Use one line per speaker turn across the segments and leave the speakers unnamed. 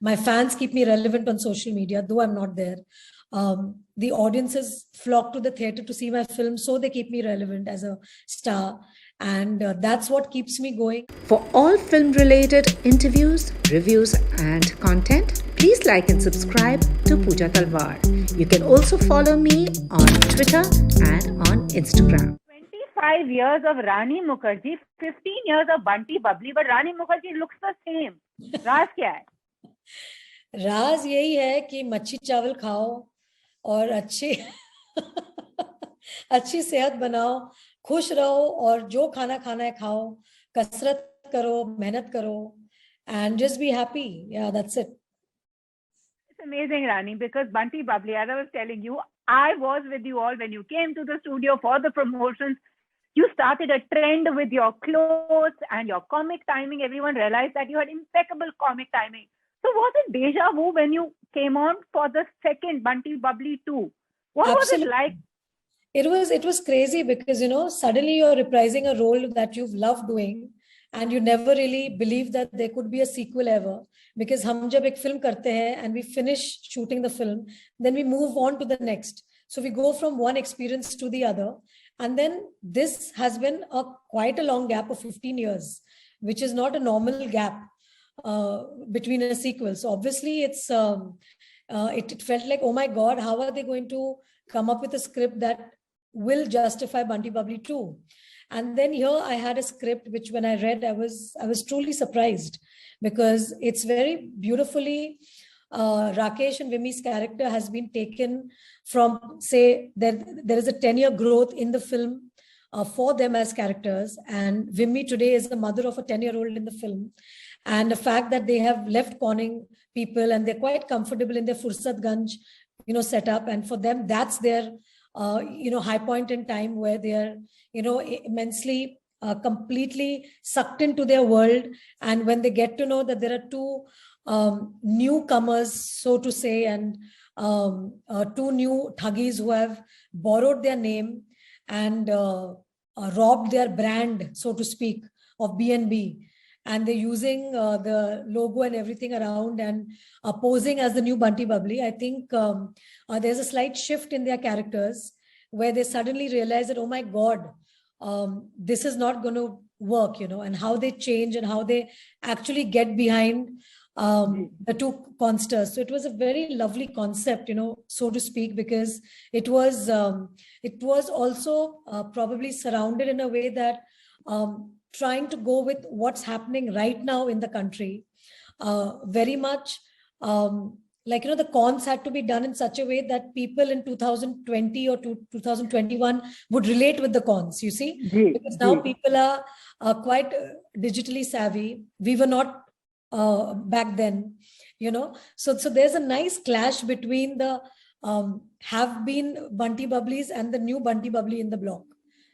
My fans keep me relevant on social media, though I'm not there. The audiences flock to the theater to see my film, so they keep me relevant as a star. And that's what keeps me going.
For all film-related interviews, reviews and content, please like and subscribe to Pooja Talwar. You can also follow me on Twitter and on Instagram.
25 years of Rani Mukherjee, 15 years of Bunty Bubbly, but Rani Mukherjee looks the same. राज क्या है?
राज यही है कि मच्छी चावल खाओ और अच्छी सेहत बनाओ, खुश रहो और जो खाना खाना है खाओ, कसरत करो, मेहनत करो, and just be happy. Yeah, that's it.
It's amazing, Rani, because Bunty Bubbly, as I was telling you, I was with you all when you came to the studio for the promotions. You started a trend with your clothes and your comic timing. Everyone realized that you had impeccable comic timing. So was it deja vu when you came on for the second Bunty Bubbly 2? What
Absolutely.
was it like?
It was crazy because, suddenly you're reprising a role that you've loved doing and you never really believed that there could be a sequel ever. Because हम जब एक film करते हैं and we finish shooting the film, then we move on to the next. So we go from one experience to the other. And then this has been quite a long gap of 15 years, which is not a normal gap between a sequel. So obviously it felt like, oh my God, how are they going to come up with a script that will justify Bunty Bubbly 2? And then here I had a script which when I read, I was truly surprised because it's very beautifully, Rakesh and Vimi's character has been taken from, say, there is a 10-year growth in the film for them as characters. And Vimi today is the mother of a 10-year-old in the film. And the fact that they have left conning people and they're quite comfortable in their Fursatganj, setup. And for them, that's their, high point in time where they are, immensely, completely sucked into their world. And when they get to know that there are two newcomers, so to say, and two new Thuggies who have borrowed their name and robbed their brand, so to speak, of BNB. And they're using the logo and everything around and posing as the new Bunty Bubbly. I think there's a slight shift in their characters where they suddenly realize that, oh my God, this is not going to work, and how they change and how they actually get behind the two consters. So it was a very lovely concept, so to speak, because it was also probably surrounded in a way that trying to go with what's happening right now in the country, very much the cons had to be done in such a way that people in 2020 or 2021 would relate with the cons, you see, because now people are quite digitally savvy. We were not back then, so there's a nice clash between the have been Bunty Bubblies and the new Bunty Bubbly in the block.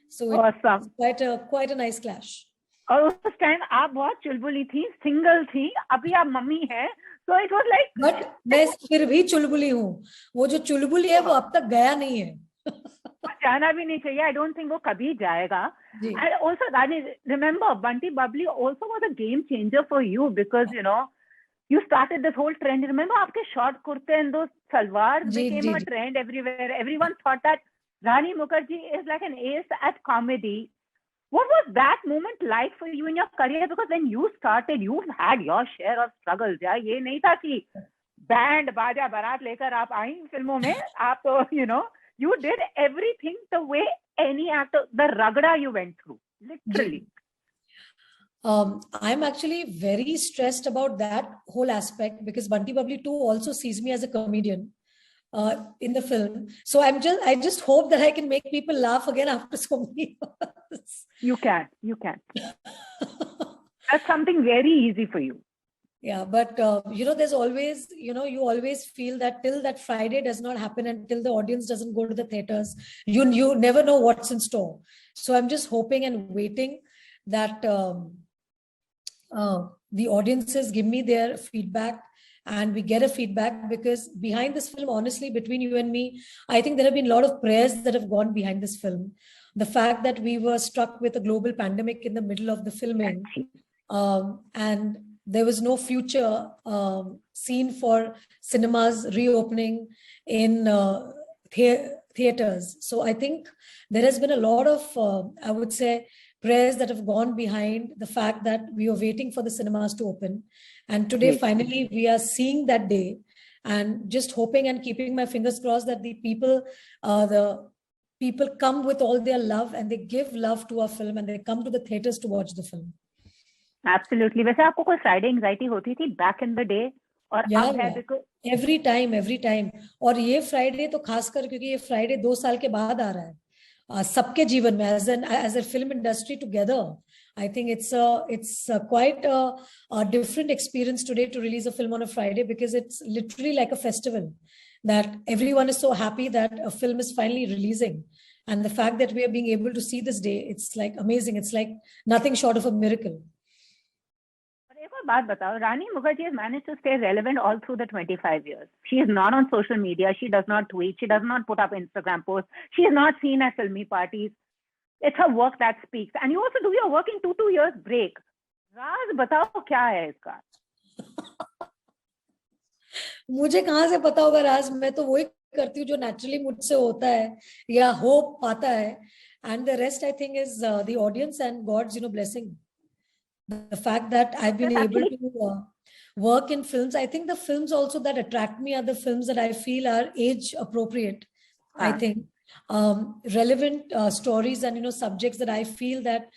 So
awesome.
It's quite a nice clash.
और उस time आप बहुत चुलबुली थी, single थी, अभी आप mummy है, so it was like.
But मैं फिर भी चुलबुली हूँ. वो जो चुलबुली है वो अब तक गया नहीं है.
जाना भी नहीं चाहिए. I don't think वो कभी जाएगा. And also, Rani, remember, Bunty Bubbly also was a game changer for you because you started this whole trend. Remember, आपके short kurte and those salwars became a trend everywhere. Everyone thought that Rani Mukherjee is like an ace at comedy. What was that moment like for you in your career? Because when you started, you've had your share of struggles. Yeah, ये नहीं था कि band बाजा बारात लेकर आप आई फिल्मों में. आप तो you did everything the way any actor, the ragda you went through, literally.
I'm actually very stressed about that whole aspect because Bunty Bubbly 2 also sees me as a comedian in the film. So I just hope that I can make people laugh again after so many years.
You can. That's something very easy for you.
Yeah, but there's always, you always feel that till that Friday does not happen and till the audience doesn't go to the theaters, you never know what's in store. So I'm just hoping and waiting that the audiences give me their feedback and we get a feedback, because behind this film, honestly, between you and me, I think there have been a lot of prayers that have gone behind this film. The fact that we were struck with a global pandemic in the middle of the filming, and there was no future seen for cinemas reopening in theaters. So I think there has been a lot of, I would say, prayers that have gone behind the fact that we were waiting for the cinemas to open. And today, finally, we are seeing that day, and just hoping and keeping my fingers crossed that the people come with all their love, and they give love to our film, and they come to the theaters to watch the film.
Absolutely. वैसे आपको कोई Friday anxiety होती थी back in the day? और अब है because
every time. और ये Friday तो खासकर क्योंकि ये Friday 2 साल के बाद आ रहा है. सबके जीवन में as a film industry together, I think it's quite a different experience today to release a film on a Friday, because it's literally like a festival that everyone is so happy that a film is finally releasing. And the fact that we are being able to see this day, it's like amazing. It's like nothing short of a miracle.
बात बताओ, Rani Mukherjee has managed to stay relevant all through the 25 years. She is not on social media. She does not tweet. She does not put up Instagram posts. She is not seen at filmy parties. It's her work that speaks. And you also do your work in 2 years break. राज बताओ क्या है इसका?
मुझे कहाँ से पता होगा राज? मैं तो वही करती हूँ जो naturally मुझसे होता है या हो पाता है. And the rest I think is the audience and God's blessing. The fact that I've been able to work in films, I think the films also that attract me are the films that I feel are age appropriate. I think relevant stories and subjects that I feel that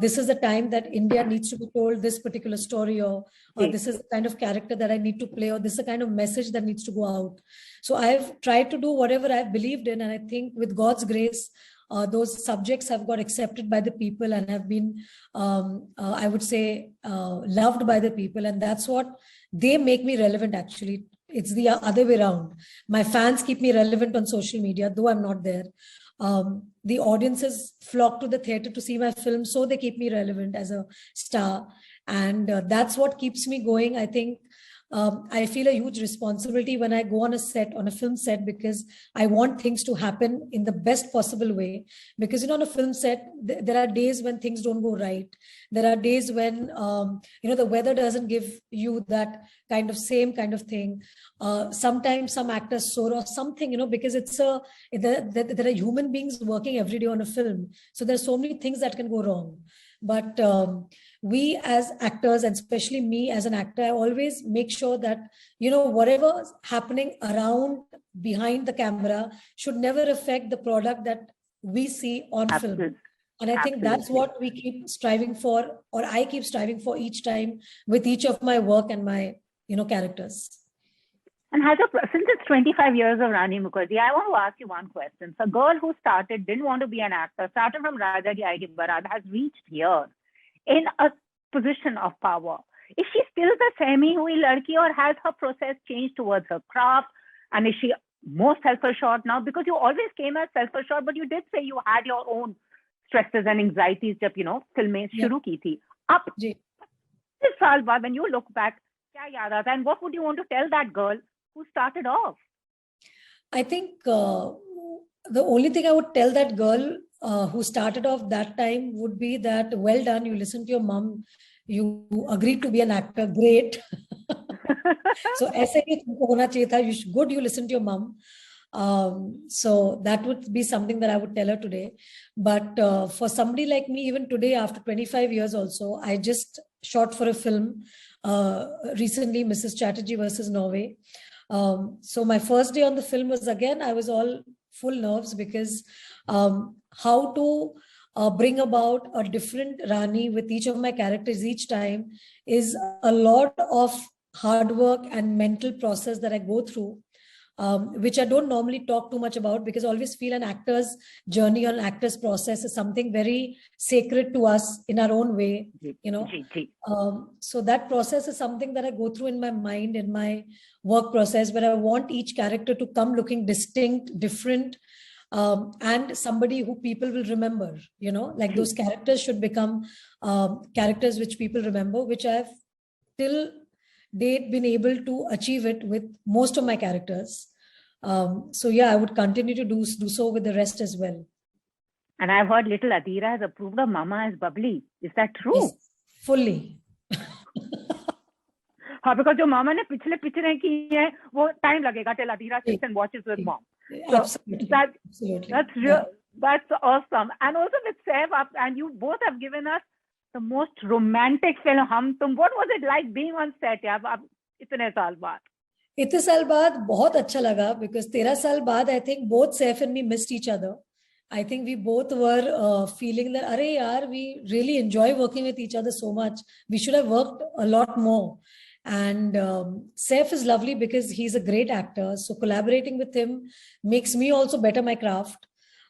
this is the time that India needs to be told this particular story, or this is the kind of character that I need to play, or this is the kind of message that needs to go out. So I've tried to do whatever I've believed in, and I think with God's grace, those subjects have got accepted by the people and have been, I would say, loved by the people. And that's what they make me relevant, actually. It's the other way around. My fans keep me relevant on social media, though I'm not there. The audiences flock to the theater to see my film, so they keep me relevant as a star. And that's what keeps me going. I think I feel a huge responsibility when I go on a film set, because I want things to happen in the best possible way. Because, on a film set, there are days when things don't go right. There are days when, the weather doesn't give you that same kind of thing. Sometimes some actors soar or something, because there are human beings working every day on a film. So there's so many things that can go wrong. But we as actors, and especially me as an actor, I always make sure that, whatever's happening around behind the camera should never affect the product that we see on film. And I think that's what we keep striving for, or I keep striving for each time with each of my work and my, characters.
And since it's 25 years of Rani Mukherjee, I want to ask you one question. So a girl who didn't want to be an actor, started from Raja Ki Aidi Barat, has reached here in a position of power. Is she still the semi hui ladki, or has her process changed towards her craft? And is she more self-assured now? Because you always came as self-assured, but you did say you had your own stresses and anxieties jab, filmein shuru ki thi. Ab, 5 saal baad, when you look back, kya yaad aata, and what would you want to tell that girl who started off?
I think the only thing I would tell that girl who started off that time would be that, well done, you listened to your mom, you agreed to be an actor, great. So aise hi tumko hona chahiye tha, good you listened to your mom. So that would be something that I would tell her today. But for somebody like me, even today, after 25 years also, I just shot for a film recently, Mrs. Chatterjee versus Norway. So my first day on the film was, again, I was all full nerves, because how to bring about a different Rani with each of my characters each time is a lot of hard work and mental process that I go through, which I don't normally talk too much about, because I always feel an actor's journey or an actor's process is something very sacred to us in our own way, so that process is something that I go through in my mind, in my work process, where I want each character to come looking distinct, different, and somebody who people will remember, like those characters should become characters which people remember, which I've till date been able to achieve it with most of my characters. So yeah, I would continue to do so with the rest as well.
And I've heard little Adira has approved of Mama as bubbly. Is that true?
Yes, fully.
हाँ, because जो मामा ने पिछले पिक्चरें की हैं वो time लगेगा till Adira sits and watches with mom. So
Absolutely.
that's awesome. And also with Saif, and you both have given us the most romantic film. What was it like being on set? यार अब इतने साल बाद.
इतने साल बाद बहुत अच्छा लगा because 13 साल बाद I think both Saif and me missed each other. I think we both were feeling that, अरे यार, we really enjoy working with each other so much. We should have worked a lot more. And Saif is lovely because he's a great actor. So collaborating with him makes me also better my craft.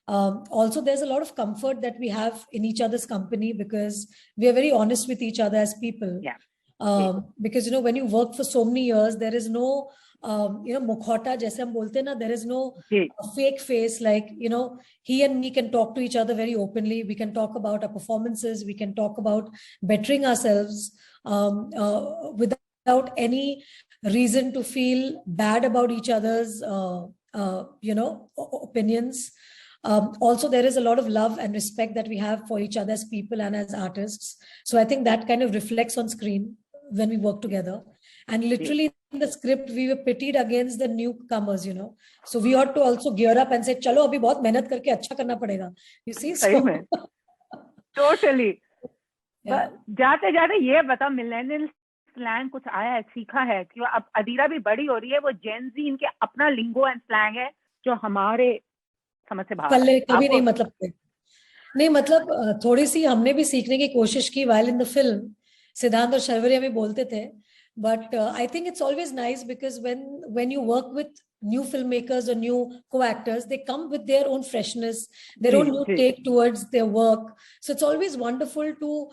Also, there's a lot of comfort that we have in each other's company because we are very honest with each other as people.
Yeah.
Because, when you work for so many years, there is no, mukhota, jaise hum bolte na, there is no fake face. Like, he and me can talk to each other very openly. We can talk about our performances. We can talk about bettering ourselves without any reason to feel bad about each other's, opinions. Also, there is a lot of love and respect that we have for each other as people and as artists. So I think that kind of reflects on screen when we work together. And literally in the script, we were pitted against the newcomers, So we ought to also gear up and say, chalo, abhi bahut mehnat karke acha karna padega. You see? So...
Totally. जाते जाते ये बता, millennial slang कुछ आया है, सीखा है? कि अब अदीरा भी बड़ी हो रही है, वो जेन ज़ी इनके अपना लिंगो एंड स्लैंग है जो हमारे समझ से बाहर है.
कभी नहीं, मतलब थोड़ी सी हमने भी सीखने की कोशिश की while in the film. सिद्धांत और शर्वरिया भी बोलते थे. But I think it's always nice because when you work with new filmmakers or new co-actors, they come with their own freshness, their own new take towards their work. So it's always wonderful to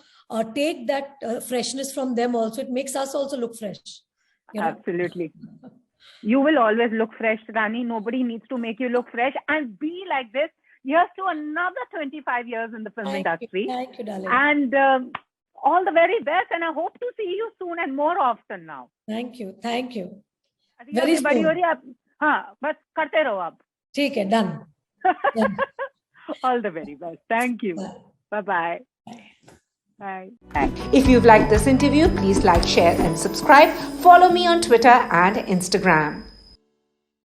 take that freshness from them also. It makes us also look fresh.
Absolutely. You will always look fresh, Rani. Nobody needs to make you look fresh and be like this. Here's to another 25 years in the film industry.
Thank you, darling.
And all the very best. And I hope to see you soon and more often now.
Thank you.
Very soon. हाँ, बस करते रहो आप.
ठीक है, done.
All the very best. Thank you. Bye-bye. Bye.
If you've liked this interview, please like, share and subscribe. Follow me on Twitter and Instagram.